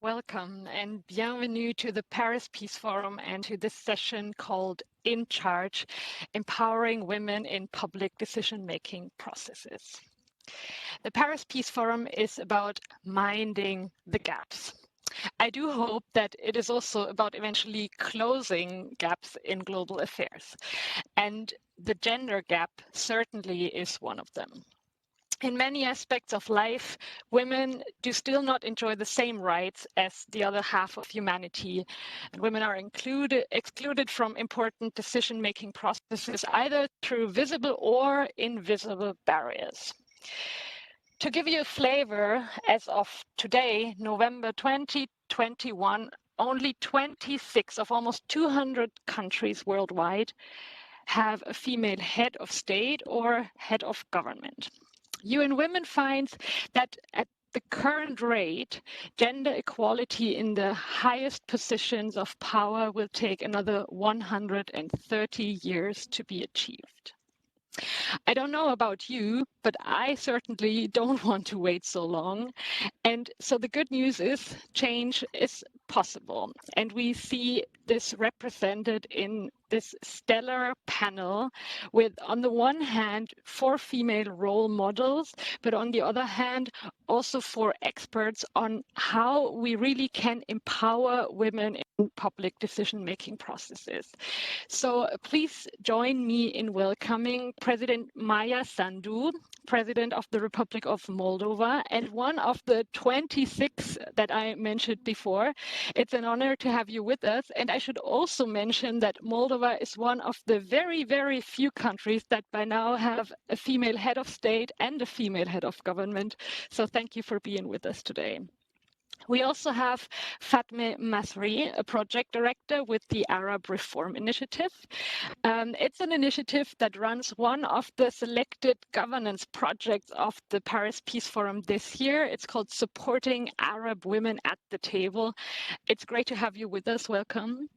Welcome and bienvenue to the Paris Peace Forum and to this session called In Charge, Empowering Women in Public Decision-Making Processes. The Paris Peace Forum is about minding the gaps. I do hope that it is also about eventually closing gaps in global affairs. And the gender gap certainly is one of them. In many aspects of life, women do still not enjoy the same rights as the other half of humanity. And women are excluded from important decision-making processes, either through visible or invisible barriers. To give you a flavor, as of today, November 2021, only 26 of almost 200 countries worldwide have a female head of state or head of government. UN Women finds that at the current rate, gender equality in the highest positions of power will take another 130 years to be achieved. I don't know about you, but I certainly don't want to wait so long. And so the good news is change is possible. And we see this represented in this stellar panel with, on the one hand, 4 female role models, but on the other hand, also 4 experts on how we really can empower women in public decision-making processes. So please join me in welcoming President Maya Sandu, President of the Republic of Moldova, and one of the 26 that I mentioned before. It's an honor to have you with us. And I should also mention that Moldova is one of the very, very few countries that by now have a female head of state and a female head of government. So thank you for being with us today. We also have Fatme Masri, a project director with the Arab Reform Initiative. It's an initiative that runs one of the selected governance projects of the Paris Peace Forum this year. It's called Supporting Arab Women at the Table. It's great to have you with us. Welcome.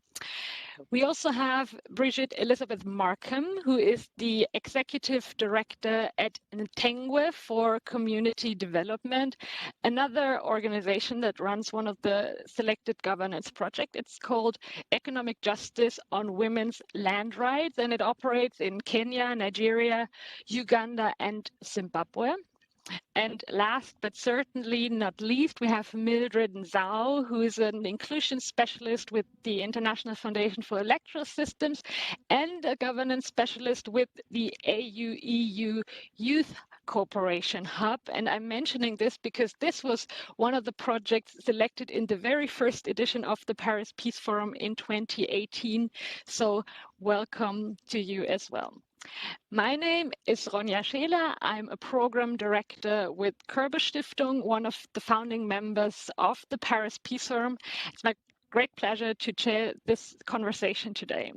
We also have Brigitte Elisabeth MARKHAM, who is the Executive Director at NZAU for Community Development, another organization that runs one of the selected governance projects. It's called Economic Justice on Women's Land Rights, and it operates in Kenya, Nigeria, Uganda, and Zimbabwe. And last but certainly not least, we have Mildred NZAU, who is an inclusion specialist with the International Foundation for Electoral Systems and a governance specialist with the AU-EU Youth Cooperation Hub. And I'm mentioning this because this was one of the projects selected in the very first edition of the Paris Peace Forum in 2018. So welcome to you as well. My name is Ronja SCHELER. I'm a program director with Körber Stiftung, one of the founding members of the Paris Peace Forum. It's my great pleasure to chair this conversation today.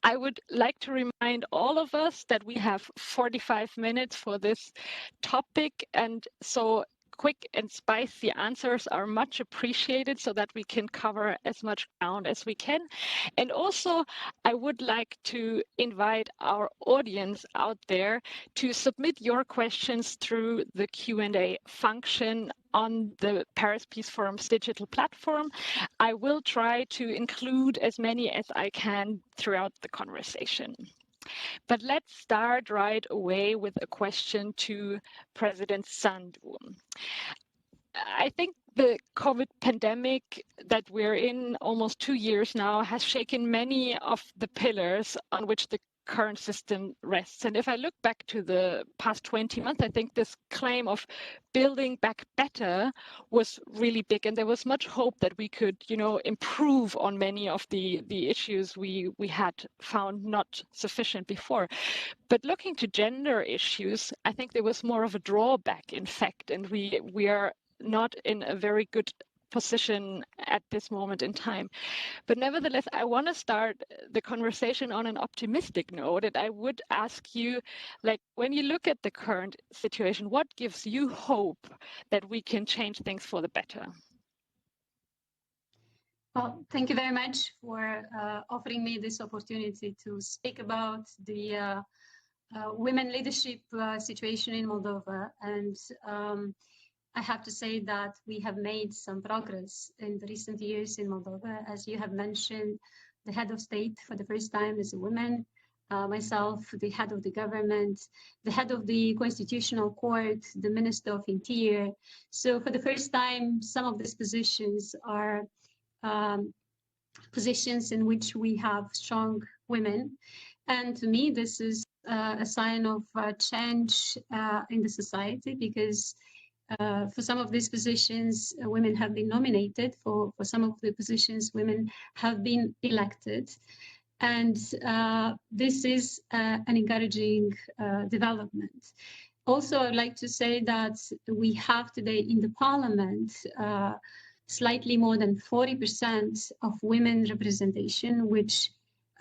I would like to remind all of us that we have 45 minutes for this topic, and so quick and spicy answers are much appreciated so that we can cover as much ground as we can. And also, I would like to invite our audience out there to submit your questions through the Q&A function on the Paris Peace Forum's digital platform. I will try to include as many as I can throughout the conversation. But let's start right away with a question to President Sandu. I think the COVID pandemic that we're in almost 2 years now has shaken many of the pillars on which the current system rests. And if I look back to the past 20 months, I think this claim of building back better was really big. And there was much hope that we could, improve on many of the issues we had found not sufficient before. But looking to gender issues, I think there was more of a drawback, in fact, and we are not in a very good position at this moment in time. But nevertheless, I want to start the conversation on an optimistic note. And I would ask you, when you look at the current situation, what gives you hope that we can change things for the better? Well, thank you very much for offering me this opportunity to speak about the women leadership situation in Moldova. And I have to say that we have made some progress in the recent years in Moldova. As you have mentioned, the head of state for the first time is a woman, myself, the head of the government, the head of the Constitutional Court, the Minister of Interior. So for the first time, some of these positions are positions in which we have strong women. And to me, this is a sign of change in the society, because for some of these positions, women have been nominated. For some of the positions, women have been elected. And this is an encouraging development. Also, I'd like to say that we have today in the parliament slightly more than 40% of women representation, which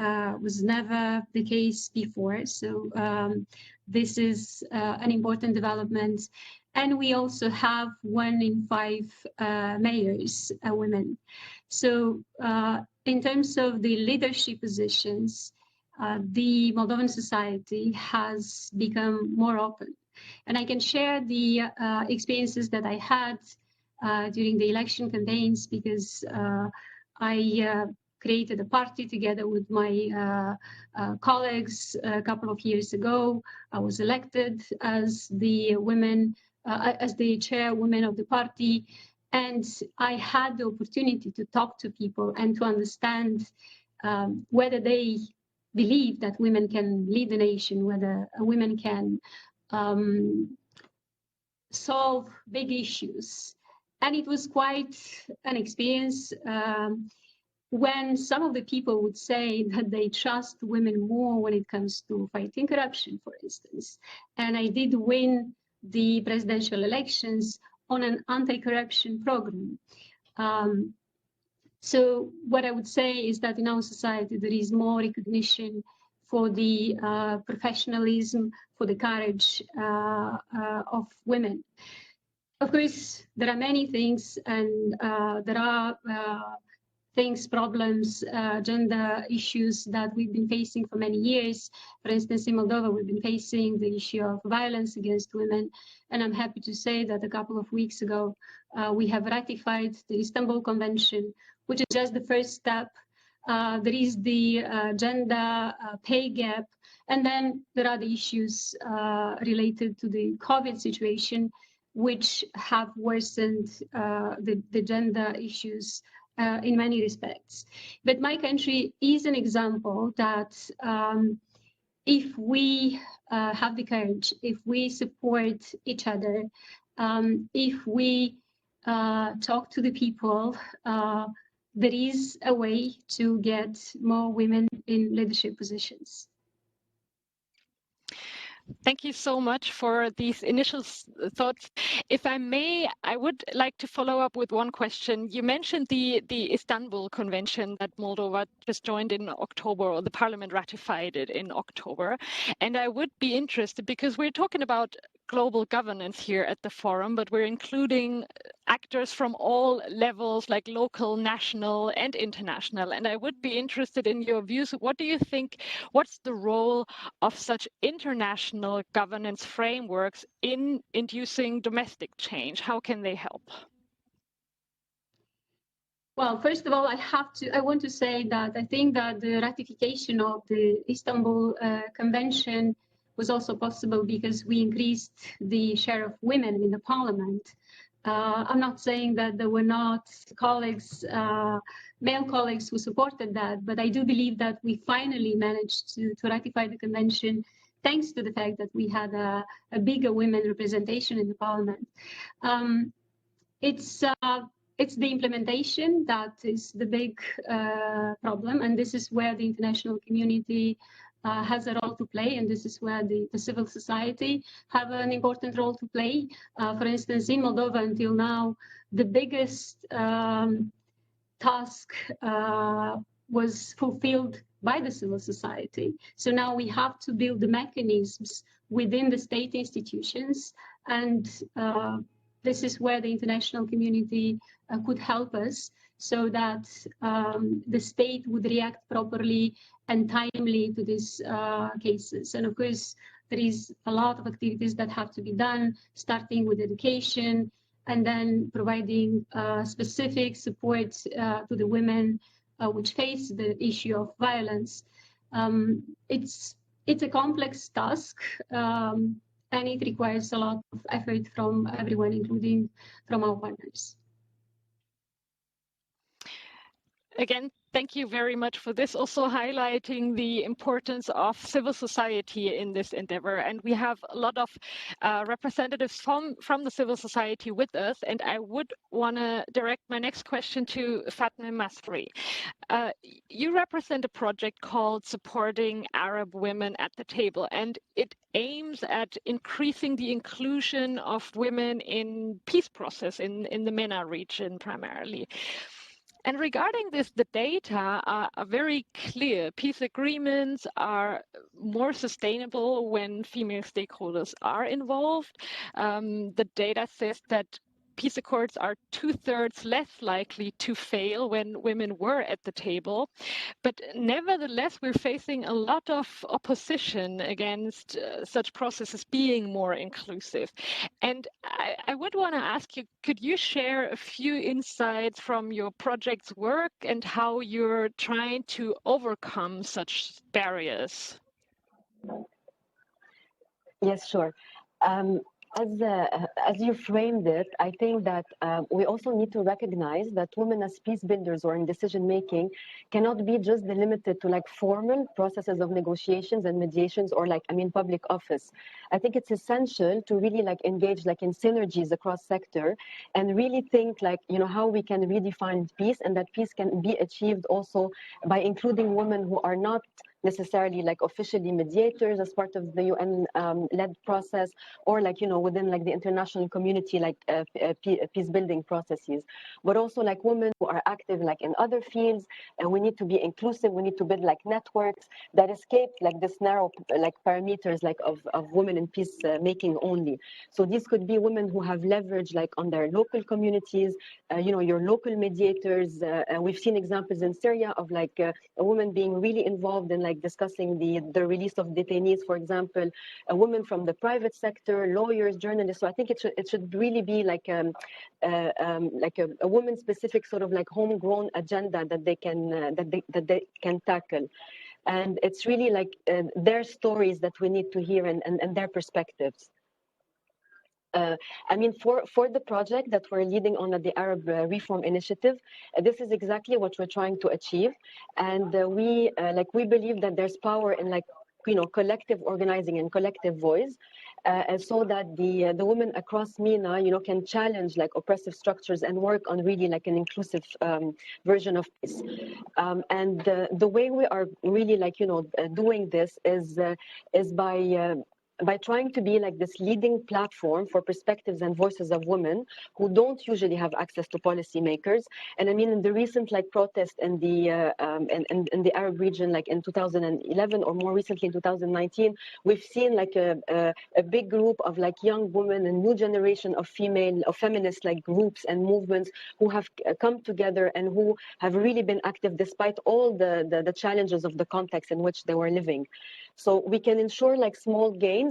was never the case before. So this is an important development. And we also have 1 in 5 mayors women. So in terms of the leadership positions, the Moldovan society has become more open. And I can share the experiences that I had during the election campaigns, because I created a party together with my colleagues a couple of years ago. I was elected as the as the chairwoman of the party, and I had the opportunity to talk to people and to understand whether they believe that women can lead the nation, whether women can solve big issues. And it was quite an experience when some of the people would say that they trust women more when it comes to fighting corruption, for instance. And I did win the presidential elections on an anti-corruption program. So what I would say is that in our society, there is more recognition for the professionalism, for the courage of women. Of course, there are many things, and there are problems, gender issues that we've been facing for many years. For instance, in Moldova, we've been facing the issue of violence against women. And I'm happy to say that a couple of weeks ago, we have ratified the Istanbul Convention, which is just the first step. There is the gender pay gap. And then there are the issues related to the COVID situation, which have worsened the gender issues in many respects. But my country is an example that if we have the courage, if we support each other, if we talk to the people, there is a way to get more women in leadership positions. Thank you so much for these initial thoughts. If I may, I would like to follow up with one question. You mentioned the Istanbul Convention that Moldova just joined in October, or the parliament ratified it in October. And I would be interested, because we're talking about global governance here at the forum, but we're including actors from all levels, like local, national, and international. And I would be interested in your views. What do you think, what's the role of such international governance frameworks in inducing domestic change? How can they help? Well, first of all, I want to say that I think that the ratification of the Istanbul Convention was also possible because we increased the share of women in the parliament. I'm not saying that there were not colleagues, male colleagues who supported that, but I do believe that we finally managed to ratify the convention thanks to the fact that we had a bigger women representation in the parliament. It's the implementation that is the big problem, and this is where the international community has a role to play, and this is where the civil society have an important role to play. For instance, in Moldova until now, the biggest task was fulfilled by the civil society. So now we have to build the mechanisms within the state institutions, and this is where the international community could help us, so that the state would react properly and timely to these cases. And of course, there is a lot of activities that have to be done, starting with education, and then providing specific support to the women which face the issue of violence. It's a complex task, and it requires a lot of effort from everyone, including from our partners. Again, thank you very much for this, also highlighting the importance of civil society in this endeavor. And we have a lot of representatives from the civil society with us. And I would want to direct my next question to Fatma Masri. You represent a project called Supporting Arab Women at the Table, and it aims at increasing the inclusion of women in peace process in the MENA region primarily. And regarding this, the data are very clear. Peace agreements are more sustainable when female stakeholders are involved. The data says that peace accords are 2/3 less likely to fail when women were at the table. But nevertheless, we're facing a lot of opposition against such processes being more inclusive. And I would want to ask you, could you share a few insights from your project's work and how you're trying to overcome such barriers? Yes, sure. As you framed it, I think that we also need to recognize that women as peace builders or in decision making cannot be just limited to like formal processes of negotiations and mediations or public office. I think it's essential to really engage in synergies across sector and really think how we can redefine peace, and that peace can be achieved also by including women who are not necessarily officially mediators as part of the UN led process, or within the international community peace building processes, but also women who are active in other fields. And we need to be inclusive. We need to build networks that escape this narrow parameters of women in peace making only. So these could be women who have leverage on their local communities, your local mediators. We've seen examples in Syria of a woman being really involved in discussing the release of detainees, for example, a woman from the private sector, lawyers, journalists. So I think it should really be a woman-specific sort of homegrown agenda that they can tackle. And it's really their stories that we need to hear and their perspectives. For the project that we're leading on at the Arab Reform Initiative, this is exactly what we're trying to achieve. And we believe that there's power in collective organizing and collective voice, and so that the women across MENA, can challenge oppressive structures and work on really an inclusive version of peace. And the way we are really doing this is by trying to be this leading platform for perspectives and voices of women who don't usually have access to policymakers. And in the recent protest in the Arab region, in 2011 or more recently in 2019, we've seen a big group of young women and new generation of feminist groups and movements who have come together and who have really been active despite all the challenges of the context in which they were living. So we can ensure small gains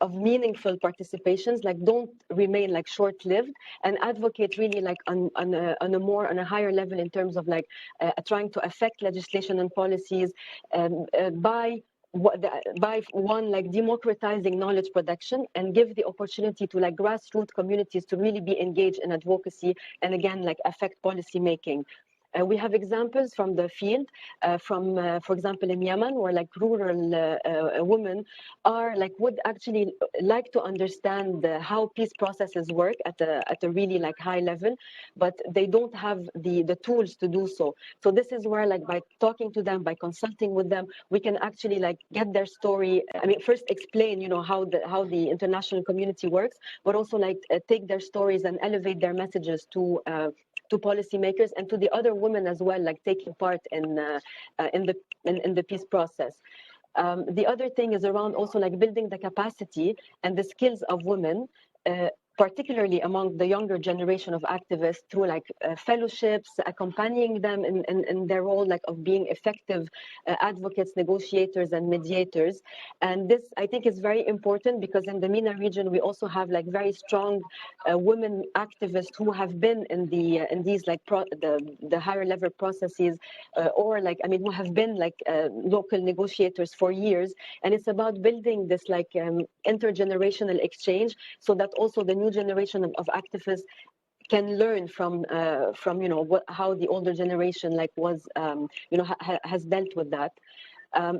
of meaningful participations, don't remain short-lived, and advocate really on a higher level in terms of trying to affect legislation and policies by democratizing knowledge production and give the opportunity to grassroots communities to really be engaged in advocacy and again affect policy making. We have examples from the field, for example, in Yemen, where rural women are would actually like to understand how peace processes work at a really high level, but they don't have the tools to do so. So this is where by talking to them, by consulting with them, we can actually get their story. First explain how the international community works, but also take their stories and elevate their messages to policymakers and to the other women as well, taking part in the peace process. The other thing is around also building the capacity and the skills of women particularly among the younger generation of activists, through like fellowships, accompanying them in their role like of being effective advocates, negotiators, and mediators. And this, I think, is very important because in the MENA region we also have like very strong women activists who have been in these like the higher level processes, or like, I mean, who have been like local negotiators for years. And it's about building this like intergenerational exchange, so that also the new generation of activists can learn from you know how the older generation like was you know has dealt with that.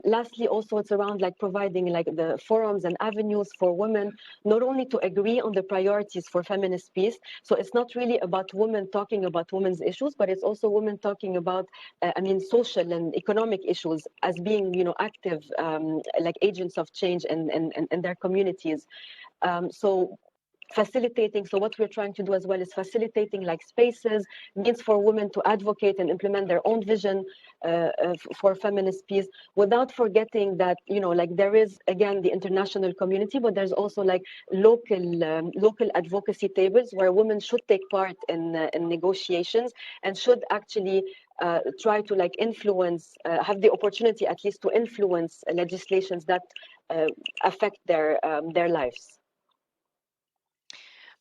Lastly, also it's around like providing like the forums and avenues for women not only to agree on the priorities for feminist peace. So it's not really about women talking about women's issues, but it's also women talking about I mean social and economic issues as being, you know, active like agents of change in their communities. So facilitating, so what we're trying to do as well is facilitating like spaces, means for women to advocate and implement their own vision for feminist peace, without forgetting that, you know, like there is again the international community, but there's also like local advocacy tables where women should take part in negotiations and should actually try to like influence, have the opportunity at least to influence legislations that affect their lives.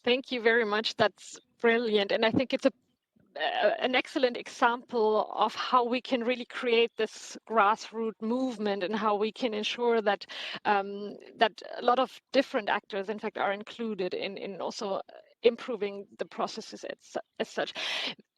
Thank you very much. That's brilliant. And I think it's an excellent example of how we can really create this grassroots movement and how we can ensure that that a lot of different actors, in fact, are included in also improving the processes as such.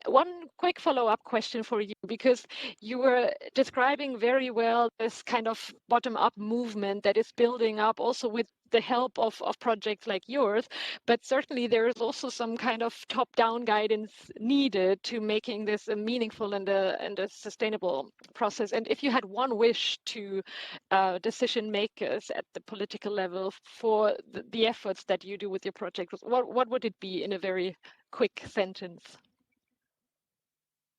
One quick follow-up question for you, because you were describing very well this kind of bottom-up movement that is building up also with the help of projects like yours, but certainly there is also some kind of top-down guidance needed to making this a meaningful and a sustainable process. And if you had one wish to decision makers at the political level for the efforts that you do with your project, what would it be in a very quick sentence?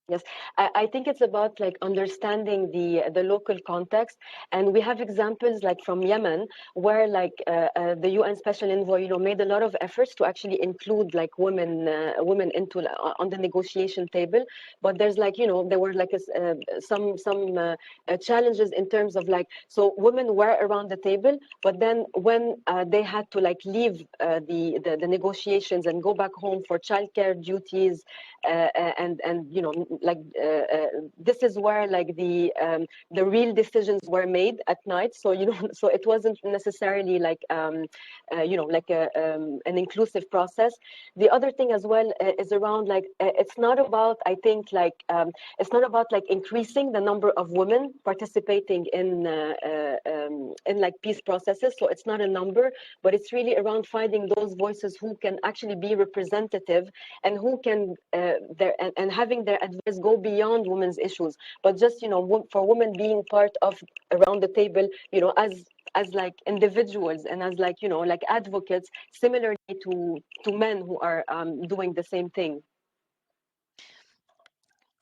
Yes, I think it's about like understanding the local context, and we have examples like from Yemen where like the UN Special Envoy, you know, made a lot of efforts to actually include like women into on the negotiation table. But there's like, you know, there were like some challenges in terms of like, so women were around the table, but then when they had to like leave the negotiations and go back home for childcare duties, and you know, like this is where like the real decisions were made at night. So, you know, so it wasn't necessarily like you know, like an inclusive process. The other thing as well is around like it's not about, I think, like it's not about like increasing the number of women participating in like peace processes. So it's not a number, but it's really around finding those voices who can actually be representative and who can and having their advice go beyond women's issues, but just, you know, for women being part of around the table, you know, as like individuals and as like, you know, like advocates, similarly to men who are doing the same thing.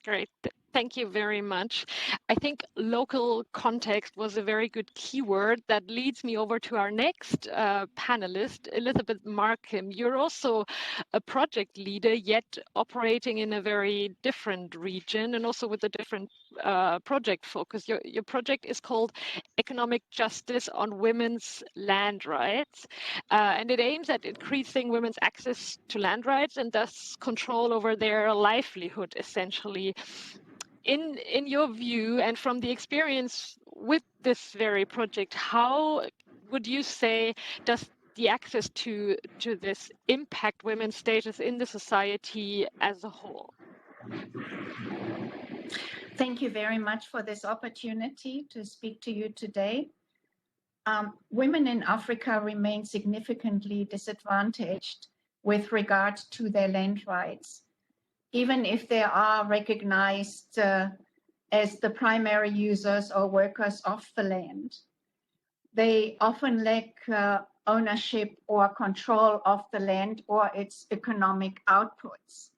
Great. Thank you very much. I think local context was a very good keyword that leads me over to our next panelist, Elisabeth MARKHAM. You're also a project leader, yet operating in a very different region and also with a different project focus. Your project is called Economic Justice on Women's Land Rights, and it aims at increasing women's access to land rights and thus control over their livelihood, essentially. In your view and from the experience with this very project, how would you say does the access to this impact women's status in the society as a whole? Thank you very much for this opportunity to speak to you today. Women in Africa remain significantly disadvantaged with regard to their land rights, even if they are recognized as the primary users or workers of the land. They often lack ownership or control of the land or its economic outputs.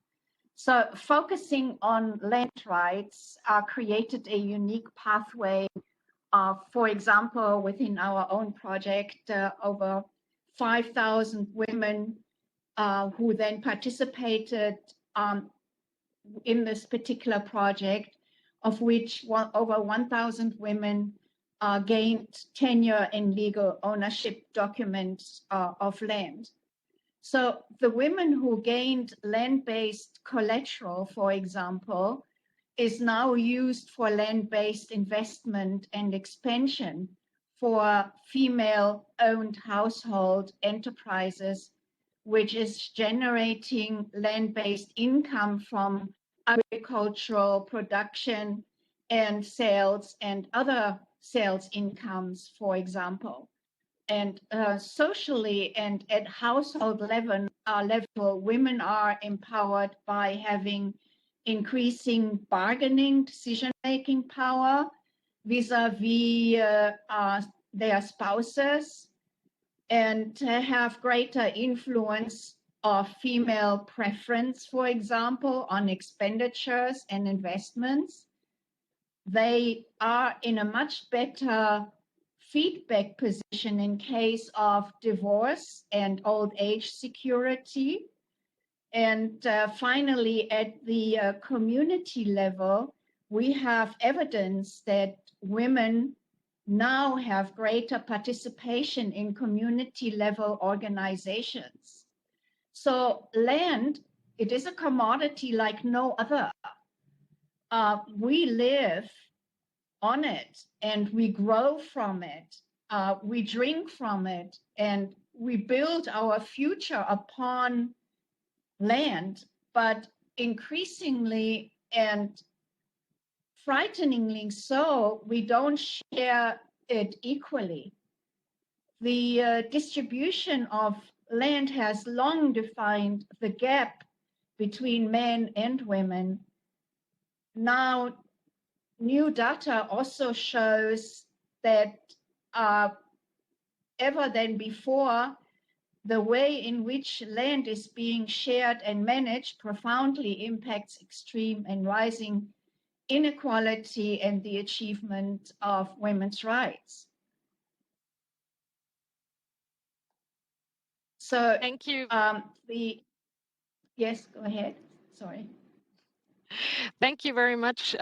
So focusing on land rights created a unique pathway. For example, within our own project, over 5,000 women who then participated in this particular project, of which over 1,000 women gained tenure in legal ownership documents of land. So the women who gained land-based collateral, for example, is now used for land-based investment and expansion for female-owned household enterprises, which is generating land-based income from agricultural production and sales and other sales incomes, for example. And socially and at household level, women are empowered by having increasing bargaining, decision-making power vis-a-vis their spouses, and have greater influence of female preference, for example, on expenditures and investments. They are in a much better feedback position in case of divorce and old age security. And finally, at the community level, we have evidence that women now have greater participation in community level organizations. So land, it is a commodity like no other. We live on it and we grow from it. We drink from it and we build our future upon land, but increasingly and frighteningly so, we don't share it equally. The distribution of land has long defined the gap between men and women. Now, new data also shows that ever than before, the way in which land is being shared and managed profoundly impacts extreme and rising inequality and the achievement of women's rights. So Thank you. Yes, go ahead. Sorry. Thank you very much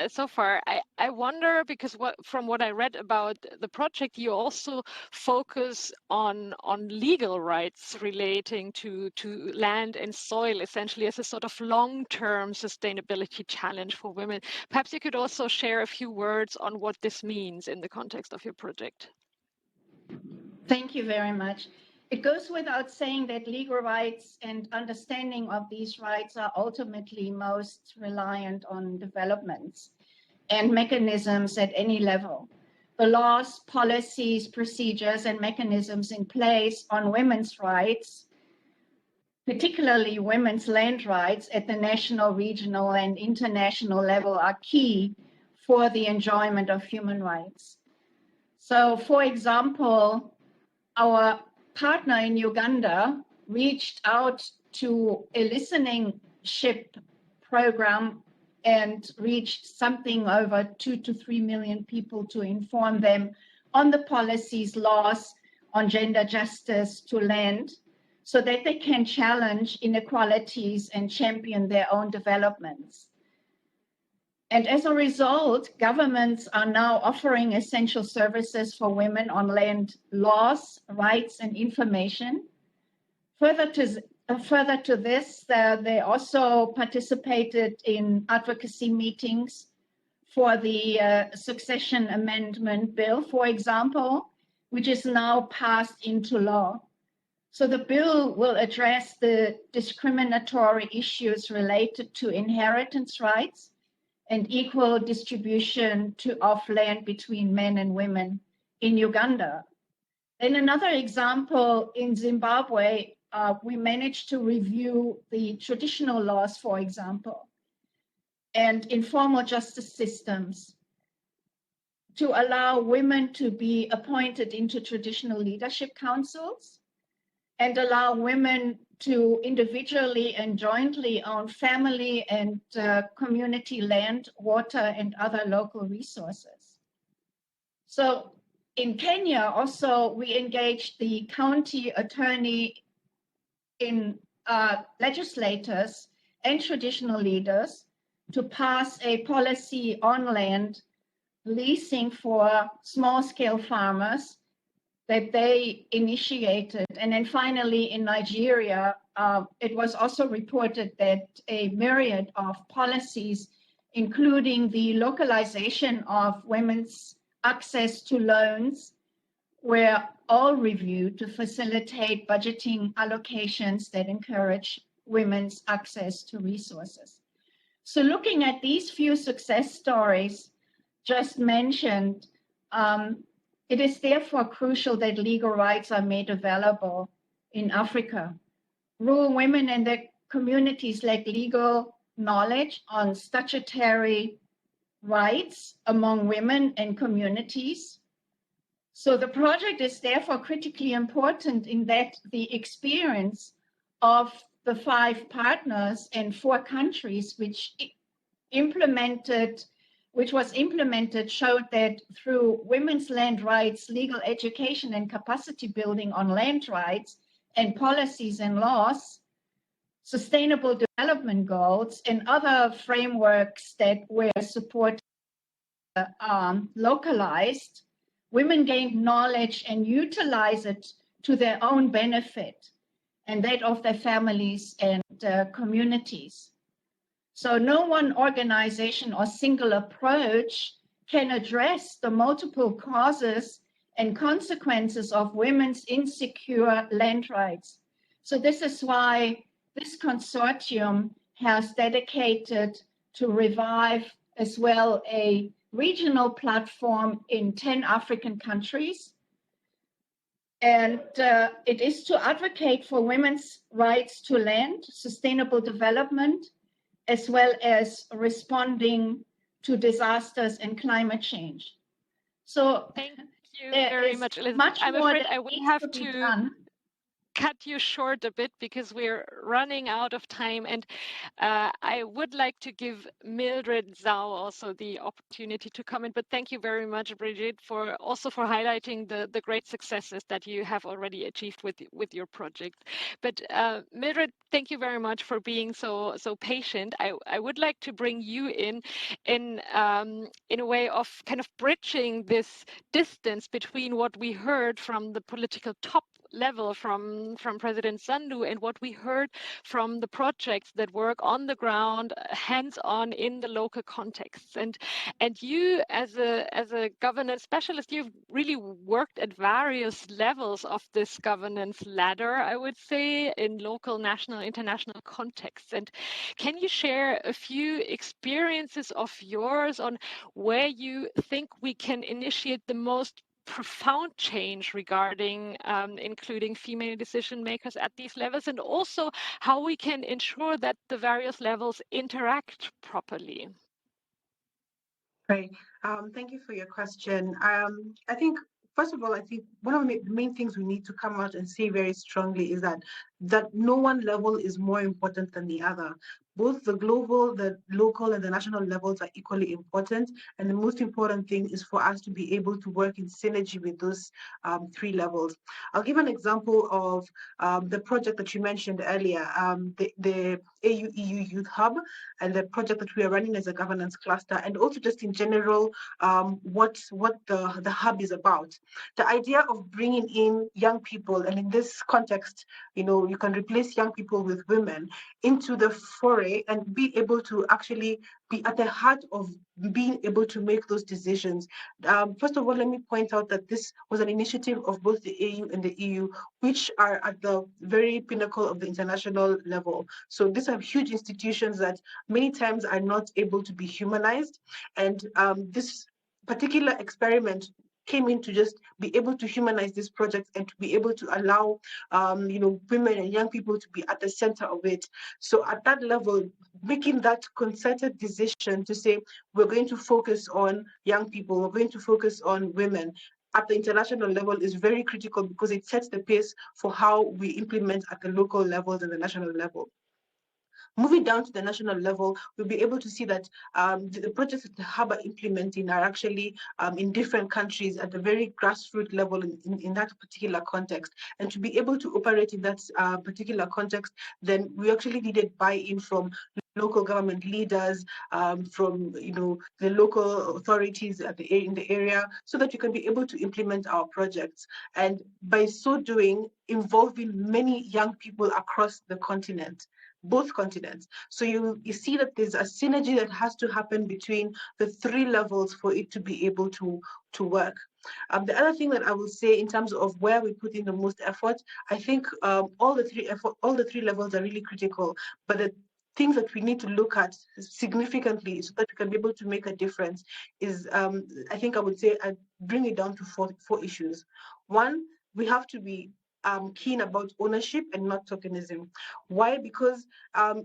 so far. I wonder, because from what I read about the project, you also focus on legal rights relating to land and soil, essentially as a sort of long-term sustainability challenge for women. Perhaps you could also share a few words on what this means in the context of your project. Thank you very much. It goes without saying that legal rights and understanding of these rights are ultimately most reliant on developments and mechanisms at any level. The laws, policies, procedures, and mechanisms in place on women's rights, particularly women's land rights at the national, regional, and international level, are key for the enjoyment of human rights. So, for example, our partner in Uganda reached out to a listening ship program and reached something over 2 to 3 million people to inform them on the policies, laws on gender justice to land, so that they can challenge inequalities and champion their own developments. And as a result, governments are now offering essential services for women on land laws, rights, and information. Further to this, they also participated in advocacy meetings for the succession amendment bill, for example, which is now passed into law. So the bill will address the discriminatory issues related to inheritance rights and equal distribution of land between men and women in Uganda. In another example, in Zimbabwe, we managed to review the traditional laws, for example, and informal justice systems to allow women to be appointed into traditional leadership councils and allow women to individually and jointly own family and community land, water, and other local resources. So in Kenya also, we engaged the county attorney in legislators and traditional leaders to pass a policy on land leasing for small-scale farmers that they initiated. And then finally in Nigeria, it was also reported that a myriad of policies, including the localization of women's access to loans, were all reviewed to facilitate budgeting allocations that encourage women's access to resources. So looking at these few success stories just mentioned, it is therefore crucial that legal rights are made available in Africa. Rural women and their communities lack legal knowledge on statutory rights among women and communities. So the project is therefore critically important in that the experience of the 5 partners and 4 countries which was implemented showed that through women's land rights, legal education and capacity building on land rights and policies and laws, sustainable development goals and other frameworks that were supported localized, women gained knowledge and utilize it to their own benefit and that of their families and communities. So no one organization or single approach can address the multiple causes and consequences of women's insecure land rights. So this is why this consortium has dedicated to revive as well a regional platform in 10 African countries. And it is to advocate for women's rights to land, sustainable development, as well as responding to disasters and climate change. So thank you very much, Elisabeth. I'm afraid I will have to cut you short a bit because we're running out of time, and I would like to give Mildred NZAU also the opportunity to comment, but thank you very much, Brigitte, for highlighting the great successes that you have already achieved with your project. But Mildred, thank you very much for being so patient. I would like to bring you in a way of kind of bridging this distance between what we heard from the political top level from President NZAU and what we heard from the projects that work on the ground, hands-on in the local contexts. And you, as a governance specialist, you've really worked at various levels of this governance ladder, I would say, in local, national, international contexts. And can you share a few experiences of yours on where you think we can initiate the most profound change regarding including female decision makers at these levels, and also how we can ensure that the various levels interact properly? Great. Thank you for your question. I think, first of all, I think one of the main things we need to come out and say very strongly is that no one level is more important than the other. Both the global, the local, and the national levels are equally important. And the most important thing is for us to be able to work in synergy with those 3 levels. I'll give an example of the project that you mentioned earlier, the AU-EU Youth Hub, and the project that we are running as a governance cluster, and also just in general, what the hub is about. The idea of bringing in young people, and in this context, you can replace young people with women into the foray and be able to actually be at the heart of being able to make those decisions. First of all, let me point out that this was an initiative of both the AU and the EU, which are at the very pinnacle of the international level. So these are huge institutions that many times are not able to be humanized. And this particular experiment came in to just be able to humanize this project and to be able to allow women and young people to be at the center of it. So at that level, making that concerted decision to say, we're going to focus on young people, we're going to focus on women at the international level is very critical because it sets the pace for how we implement at the local levels and the national level. Moving down to the national level, we'll be able to see that the projects that the hub are implementing are actually in different countries at the very grassroots level in that particular context. And to be able to operate in that particular context, then we actually needed buy-in from local government leaders, from the local authorities in the area, so that you can be able to implement our projects. And by so doing, involving many young people across the continent, both continents. So you see that there's a synergy that has to happen between the three levels for it to be able to work. The other thing that I will say in terms of where we put in the most effort, I think all the three levels are really critical, but the things that we need to look at significantly so that we can be able to make a difference is, I think I would say, I bring it down to four issues. One, we have to be keen about ownership and not tokenism. Why? Because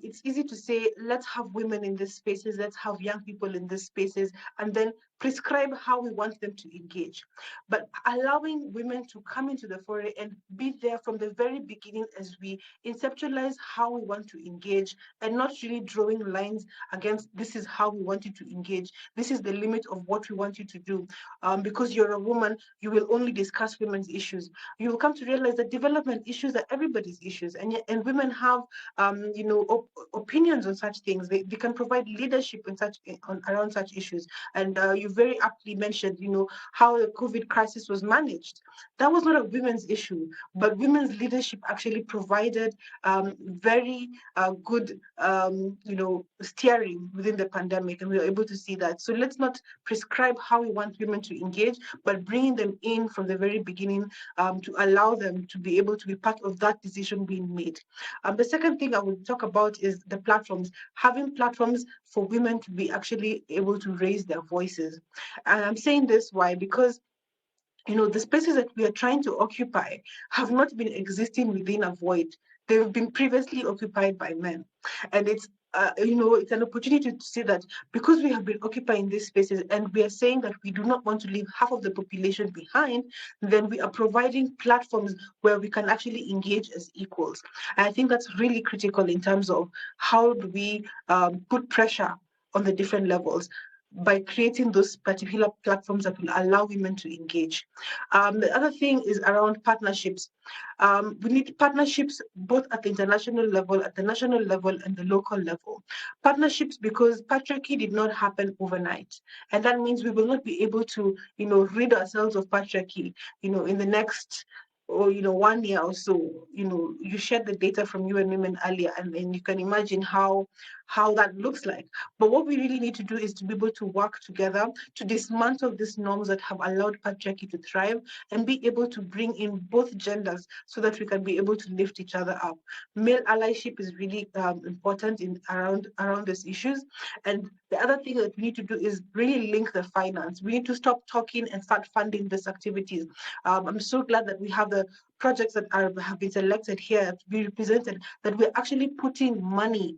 it's easy to say, let's have women in these spaces, let's have young people in these spaces, and then prescribe how we want them to engage. But allowing women to come into the foray and be there from the very beginning as we conceptualize how we want to engage, and not really drawing lines against this is how we want you to engage, this is the limit of what we want you to do. Because you're a woman, you will only discuss women's issues. You will come to realize that development issues are everybody's issues, and women have opinions on such things. They can provide leadership around such issues. And you very aptly mentioned, how the COVID crisis was managed. That was not a women's issue, but women's leadership actually provided very good, steering within the pandemic, and we were able to see that. So let's not prescribe how we want women to engage, but bringing them in from the very beginning to allow them to be able to be part of that decision being made. The second thing I would talk about is the platforms, having platforms for women to be actually able to raise their voices. And I'm saying this why? Because the spaces that we are trying to occupy have not been existing within a void. They've been previously occupied by men. And it's it's an opportunity to see that because we have been occupying these spaces and we are saying that we do not want to leave half of the population behind, then we are providing platforms where we can actually engage as equals. And I think that's really critical in terms of how do we put pressure on the different levels by creating those particular platforms that will allow women to engage. The other thing is around partnerships. We need partnerships both at the international level, at the national level, and the local level. Partnerships because patriarchy did not happen overnight. And that means we will not be able to, rid ourselves of patriarchy, in the next 1 year or so. You shared the data from UN Women earlier, and you can imagine how that looks like. But what we really need to do is to be able to work together to dismantle these norms that have allowed patriarchy to thrive, and be able to bring in both genders so that we can be able to lift each other up. Male allyship is really important around these issues. And the other thing that we need to do is really link the finance. We need to stop talking and start funding these activities. I'm so glad that we have the projects that have been selected here to be represented, that we're actually putting money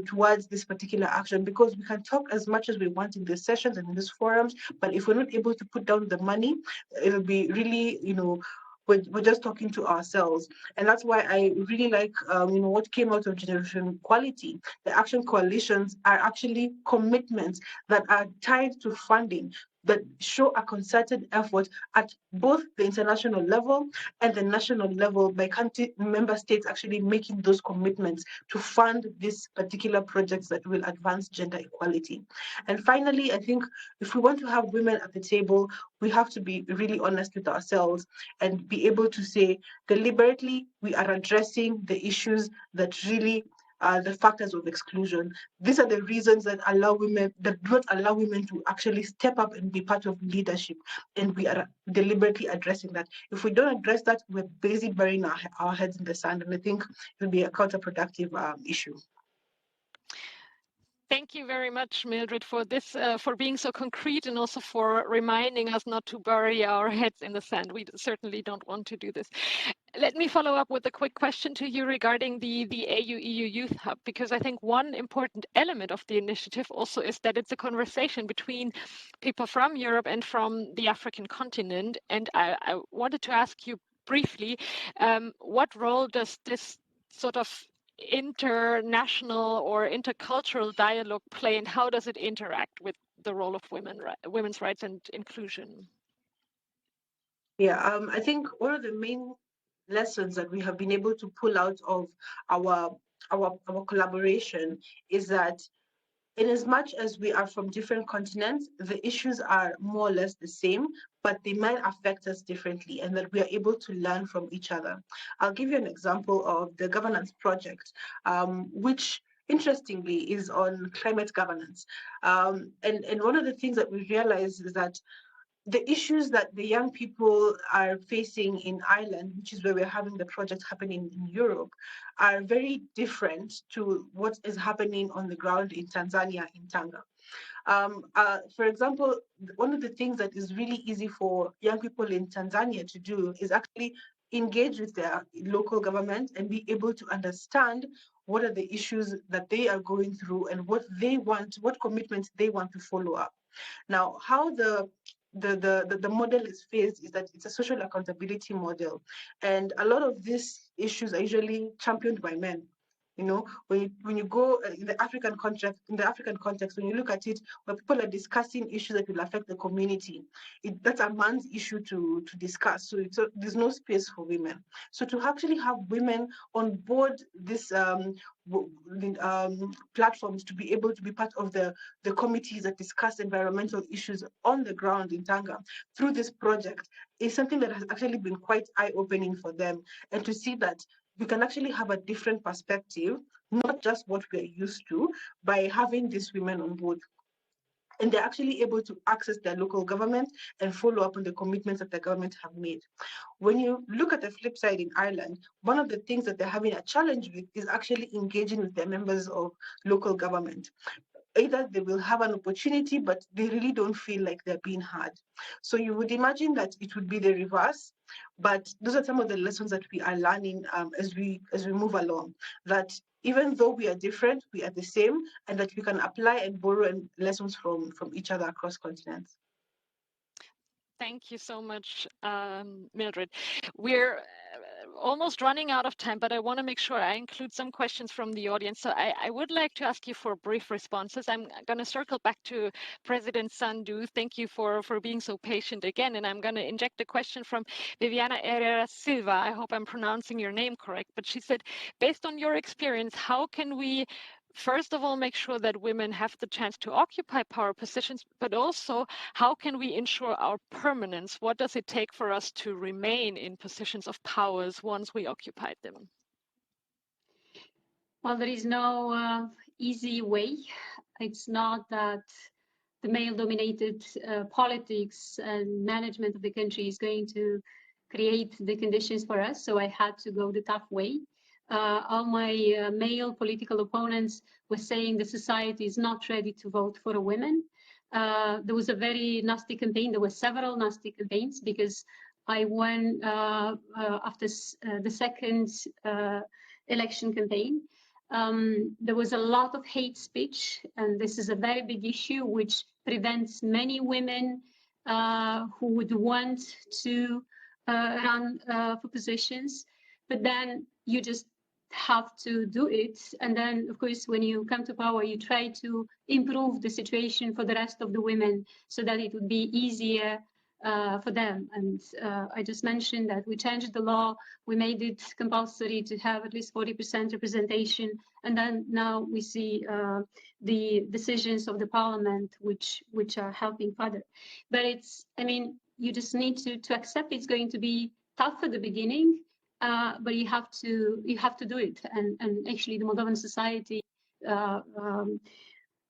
towards this particular action, because we can talk as much as we want in these sessions and in these forums, but if we're not able to put down the money, it'll be really, we're just talking to ourselves. And that's why I really like what came out of Generation Equality. The action coalitions are actually commitments that are tied to funding, that show a concerted effort at both the international level and the national level, by country member states actually making those commitments to fund these particular projects that will advance gender equality. And finally, I think if we want to have women at the table, we have to be really honest with ourselves and be able to say deliberately we are addressing the issues that really the factors of exclusion. These are the reasons that do not allow women to actually step up and be part of leadership. And we are deliberately addressing that. If we don't address that, we're basically burying our heads in the sand. And I think it will be a counterproductive issue. Thank you very much, Mildred, for this, for being so concrete, and also for reminding us not to bury our heads in the sand. We certainly don't want to do this. Let me follow up with a quick question to you regarding the AU-EU Youth Hub, because I think one important element of the initiative also is that it's a conversation between people from Europe and from the African continent. And I wanted to ask you briefly, what role does this sort of international or intercultural dialogue play, and how does it interact with the role of women's rights and inclusion? Yeah, I think one of the main lessons that we have been able to pull out of our our collaboration is that in as much as we are from different continents, the issues are more or less the same, but they might affect us differently, and that we are able to learn from each other. I'll give you an example of the governance project, which interestingly is on climate governance. And one of the things that we realized is that the issues that the young people are facing in Ireland, which is where we're having the project happening in Europe, are very different to what is happening on the ground in Tanzania, in Tanga. For example, one of the things that is really easy for young people in Tanzania to do is actually engage with their local government and be able to understand what are the issues that they are going through and what they want, what commitments they want to follow up. Now, how the model is phased is that it's a social accountability model, and a lot of these issues are usually championed by men. You know, when you go in the African context, when you look at it, where people are discussing issues that will affect the community, that's a man's issue to discuss. So there's no space for women. So to actually have women on board this platforms to be able to be part of the committees that discuss environmental issues on the ground in Tanga through this project is something that has actually been quite eye-opening for them, and to see that we can actually have a different perspective, not just what we're used to, by having these women on board. And they're actually able to access their local government and follow up on the commitments that the government have made. When you look at the flip side in Ireland, one of the things that they're having a challenge with is actually engaging with their members of local government. Either they will have an opportunity, but they really don't feel like they're being heard. So you would imagine that it would be the reverse, but those are some of the lessons that we are learning as we move along. That even though we are different, we are the same, and that we can apply and borrow lessons from each other across continents. Thank you so much, Mildred. We're almost running out of time, but I want to make sure I include some questions from the audience. So I would like to ask you for brief responses. I'm going to circle back to President NZAU. Thank you for being so patient again. And I'm going to inject a question from Viviana Herrera Silva. I hope I'm pronouncing your name correct. But she said, based on your experience, how can we first of all, make sure that women have the chance to occupy power positions, but also how can we ensure our permanence? What does it take for us to remain in positions of powers once we occupied them? Well, there is no easy way. It's not that the male-dominated politics and management of the country is going to create the conditions for us. So I had to go the tough way. All my male political opponents were saying the society is not ready to vote for a woman. There was a very nasty campaign. There were several nasty campaigns because I won after the second election campaign. There was a lot of hate speech, and this is a very big issue which prevents many women who would want to run for positions. But then you just have to do it. And then, of course, when you come to power, you try to improve the situation for the rest of the women so that it would be easier for them. And I just mentioned that we changed the law. We made it compulsory to have at least 40% representation. And then now we see the decisions of the parliament, which are helping further. But it's, I mean, you just need to accept it's going to be tough at the beginning, but you have to do it. And actually, the Moldovan society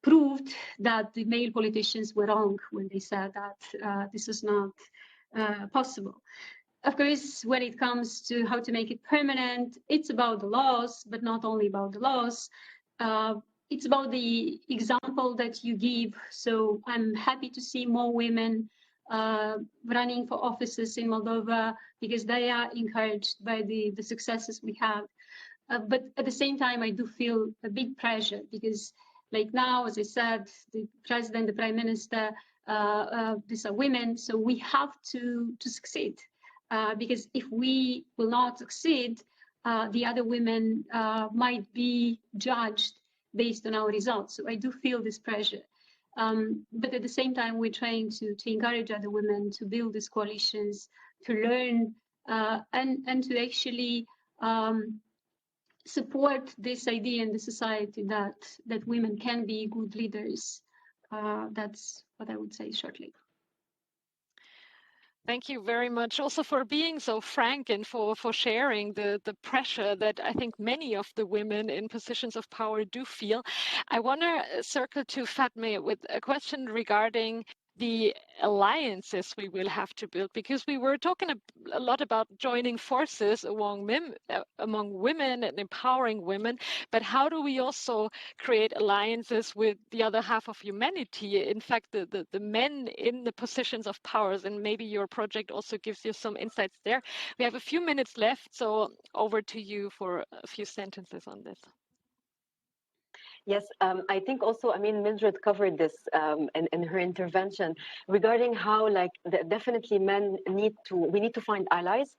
proved that the male politicians were wrong when they said that this is not possible. Of course, when it comes to how to make it permanent, it's about the laws, but not only about the laws. It's about the example that you give. So I'm happy to see more women running for offices in Moldova because they are encouraged by the successes we have. But at the same time, I do feel a big pressure because like now, as I said, the president, the prime minister, these are women. So we have to succeed because if we will not succeed, the other women might be judged based on our results. So I do feel this pressure. But at the same time, we're trying to encourage other women to build these coalitions, to learn, and to actually support this idea in the society that women can be good leaders. That's what I would say shortly. Thank you very much also for being so frank and for sharing the pressure that I think many of the women in positions of power do feel. I want to circle to Fatme with a question regarding the alliances we will have to build, because we were talking a lot about joining forces among women and empowering women, but how do we also create alliances with the other half of humanity, in fact the men in the positions of powers? And maybe your project also gives you some insights there. We have a few minutes left, so over to you for a few sentences on this. Yes, I think also, I mean, Mildred covered this in her intervention regarding how, like, definitely we need to find allies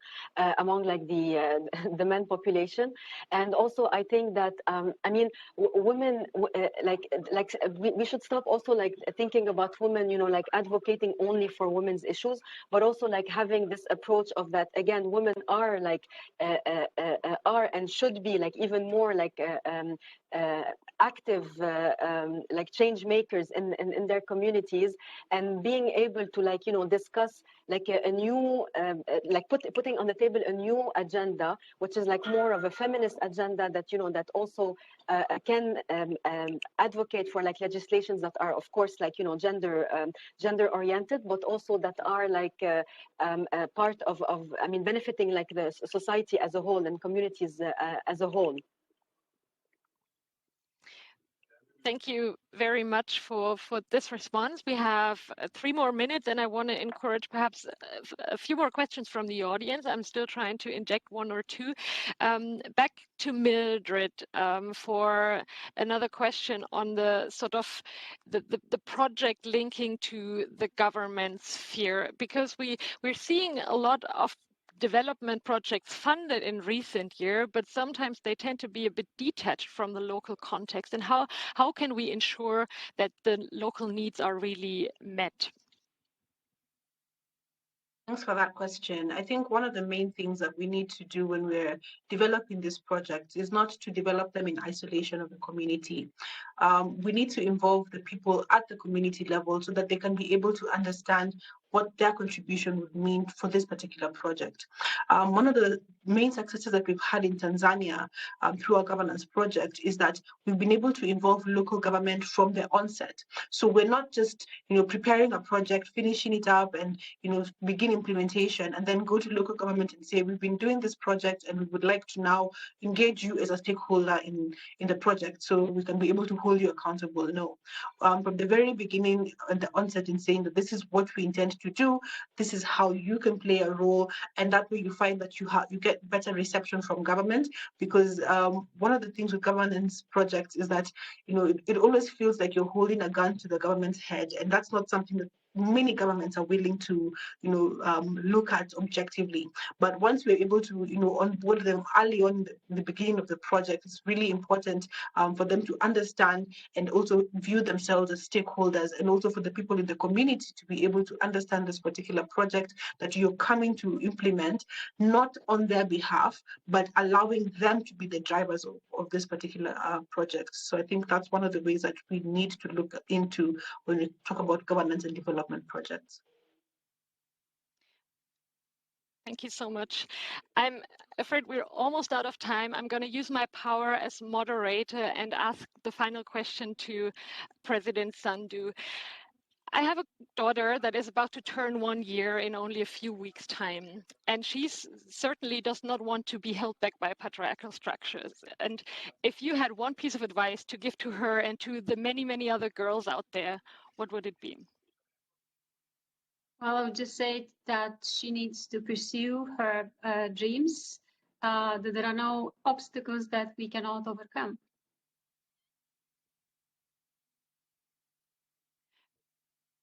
among like the men population, and also I think that I mean, women we should stop also like thinking about women, you know, like advocating only for women's issues, but also like having this approach of that again, women are like are and should be like even more like active like change makers in their communities, and being able to like, you know, discuss like a new like putting on the table a new agenda, which is like more of a feminist agenda that, you know, that also can advocate for like legislations that are of course like, you know, gender oriented, but also that are like part of I mean benefiting like the society as a whole and communities as a whole. Thank you very much for this response. We have 3 more minutes, and I want to encourage perhaps a few more questions from the audience. I'm still trying to inject 1 or 2. Back to Mildred for another question on the sort of the project linking to the government sphere, because we're seeing a lot of development projects funded in recent years, but sometimes they tend to be a bit detached from the local context. And how can we ensure that the local needs are really met? Thanks for that question. I think one of the main things that we need to do when we're developing this project is not to develop them in isolation of the community. We need to involve the people at the community level so that they can be able to understand what their contribution would mean for this particular project. One of the main successes that we've had in Tanzania through our governance project is that we've been able to involve local government from the onset. So we're not just, you know, preparing a project, finishing it up, and, you know, begin implementation, and then go to local government and say, we've been doing this project and we would like to now engage you as a stakeholder in the project so we can be able to hold you accountable. No. From the very beginning, at the onset, in saying that this is what we intend to do, this is how you can play a role, and that way you find that you get better reception from government, because one of the things with governance projects is that, you know, it always feels like you're holding a gun to the government's head, and that's not something that many governments are willing to, you know, look at objectively. But once we're able to, you know, onboard them early on in the beginning of the project, it's really important for them to understand and also view themselves as stakeholders, and also for the people in the community to be able to understand this particular project that you're coming to implement, not on their behalf, but allowing them to be the drivers of this particular project. So I think that's one of the ways that we need to look into when we talk about governance and development projects. Thank you so much. I'm afraid we're almost out of time. I'm going to use my power as moderator and ask the final question to President NZAU. I have a daughter that is about to turn 1 year in only a few weeks' time, and she certainly does not want to be held back by patriarchal structures. And if you had one piece of advice to give to her and to the many, many other girls out there, what would it be? Well, I would just say that she needs to pursue her dreams, that there are no obstacles that we cannot overcome.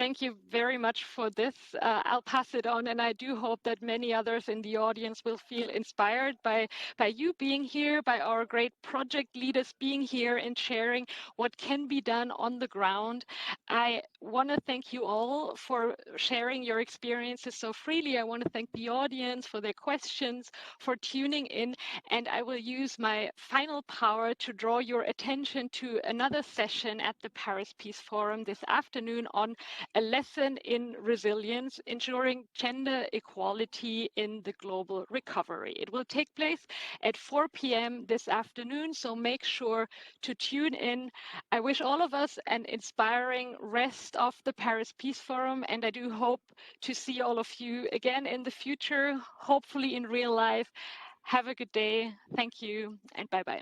thank you very much for this. I'll pass it on, and I do hope that many others in the audience will feel inspired by you being here, by our great project leaders being here and sharing what can be done on the ground. I want to thank you all for sharing your experiences so freely. I want to thank the audience for their questions, for tuning in, and I will use my final power to draw your attention to another session at the Paris Peace Forum this afternoon on a lesson in resilience, ensuring gender equality in the global recovery. It will take place at 4 p.m. this afternoon, so make sure to tune in. I wish all of us an inspiring rest of the Paris Peace Forum, and I do hope to see all of you again in the future, hopefully in real life. Have a good day. Thank you, and bye-bye.